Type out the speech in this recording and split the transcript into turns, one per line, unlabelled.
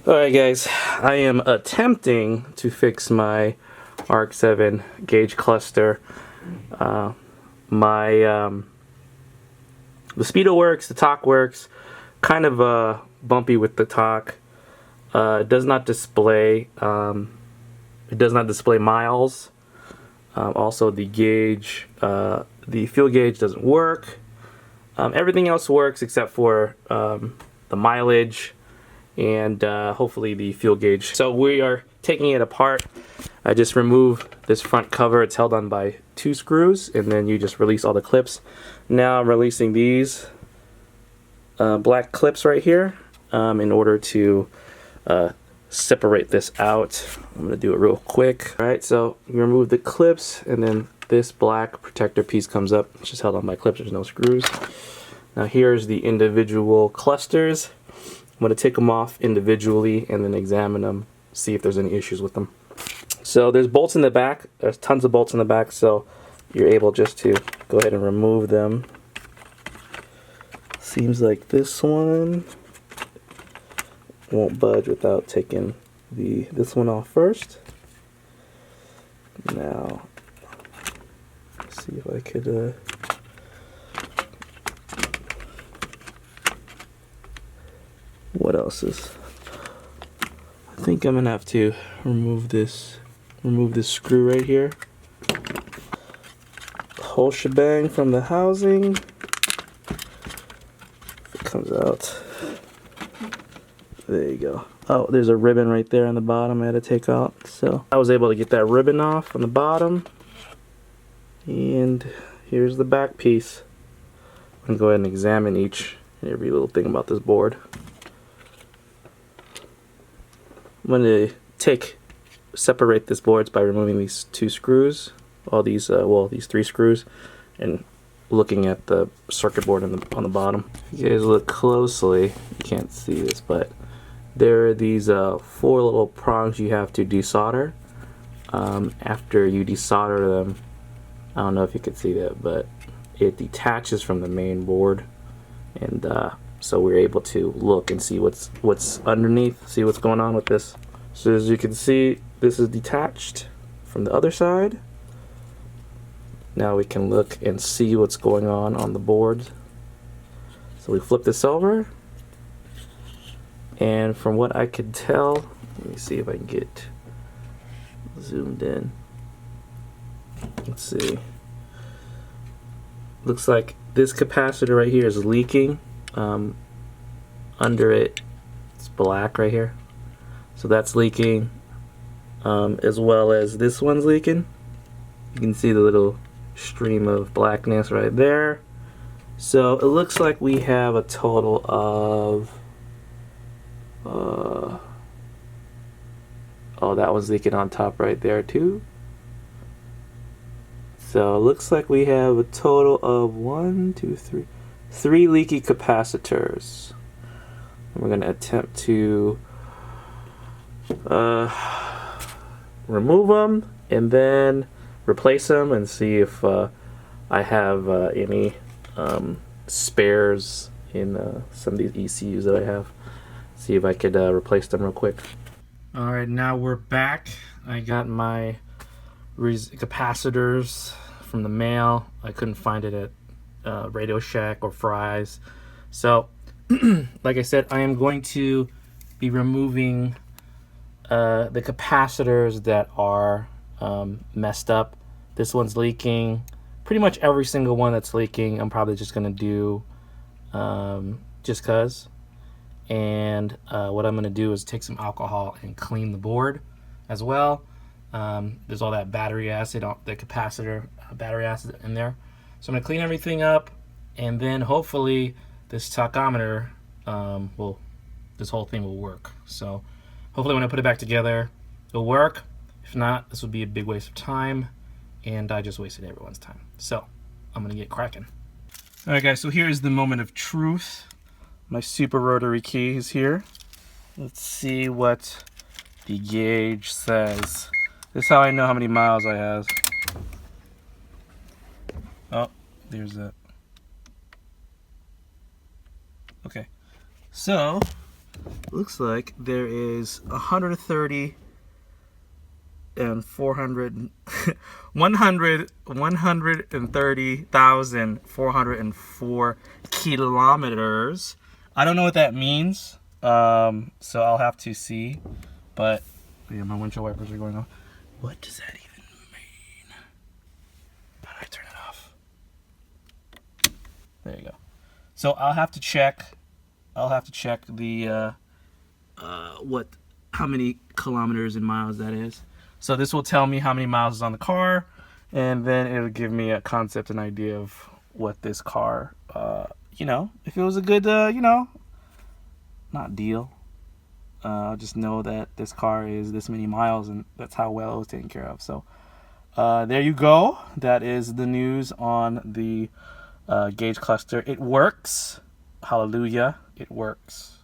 Alright guys, I am attempting to fix my RX7 gauge cluster. The speedo works, the torque works, kind of bumpy with the torque. It does not display miles. Also the gauge, the fuel gauge doesn't work. Everything else works except for the mileage and hopefully the fuel gauge. So we are taking it apart. I just remove this front cover. It's held on by 2 screws, and then you just release all the clips. Now I'm releasing these black clips right here in order to separate this out. I'm gonna do it real quick. All right, so you remove the clips, and then this black protector piece comes up. It's just held on by clips. There's no screws. Now here's the individual clusters. I'm going to take them off individually and then examine them, see if there's any issues with them. So there's bolts in the back. There's tons of bolts in the back, so you're able just to go ahead and remove them. Seems like this one won't budge without taking this one off first. Now, let's see if I could... what else is... I think I'm gonna have to remove this screw right here. The whole shebang from the housing. It comes out. There you go. Oh, there's a ribbon right there on the bottom I had to take out. So I was able to get that ribbon off on the bottom. And here's the back piece. I'm gonna go ahead and examine each and every little thing about this board. I'm going to separate this boards by removing these 2 screws, all these, these 3 screws, and looking at the circuit board on the bottom. If you guys look closely, you can't see this, but there are these 4 little prongs you have to desolder. After you desolder them, I don't know if you can see that, but it detaches from the main board, and so we're able to look and see what's underneath, see what's going on with this. So as you can see, this is detached from the other side. Now we can look and see what's going on the board. So we flip this over, and from what I could tell, let me see if I can get zoomed in. Let's see. Looks like this capacitor right here is leaking. Under it, it's black right here, so that's leaking, as well as this one's leaking. You can see the little stream of blackness right there. So it looks like we have a total of oh, that one's leaking on top right there too. So it looks like we have a total of 3 leaky capacitors. And we're going to attempt to remove them and then replace them and see if I have any spares in some of these ECUs that I have. See if I could replace them real quick. Alright, now we're back. I got my capacitors from the mail. I couldn't find it at Radio Shack or Fry's. So like I said, I am going to be removing the capacitors that are messed up. This one's leaking. Pretty much every single one that's leaking I'm probably just gonna do just cause. And what I'm gonna do is take some alcohol and clean the board as well. There's all that battery acid, the capacitor battery acid in there. So I'm gonna clean everything up, and then hopefully this tachometer this whole thing will work. So hopefully when I put it back together, it'll work. If not, this would be a big waste of time, and I just wasted everyone's time. So I'm gonna get cracking. All right, guys. So here's the moment of truth. My super rotary key is here. Let's see what the gauge says. This is how I know how many miles I have. Oh, there's that. Okay, so looks like there is 130 and 400 130,404 kilometers. I don't know what that means, so I'll have to see. But yeah, my windshield wipers are going off. What does that even mean? How do I turn it off? There you go. So I'll have to check. I'll have to check the how many kilometers and miles that is. So this will tell me how many miles is on the car, and then it'll give me a concept, an idea of what this car, you know, if it was a good, you know, not deal. I'll just know that this car is this many miles, and that's how well it was taken care of. So there you go. That is the news on the gauge cluster. It works. Hallelujah. It works.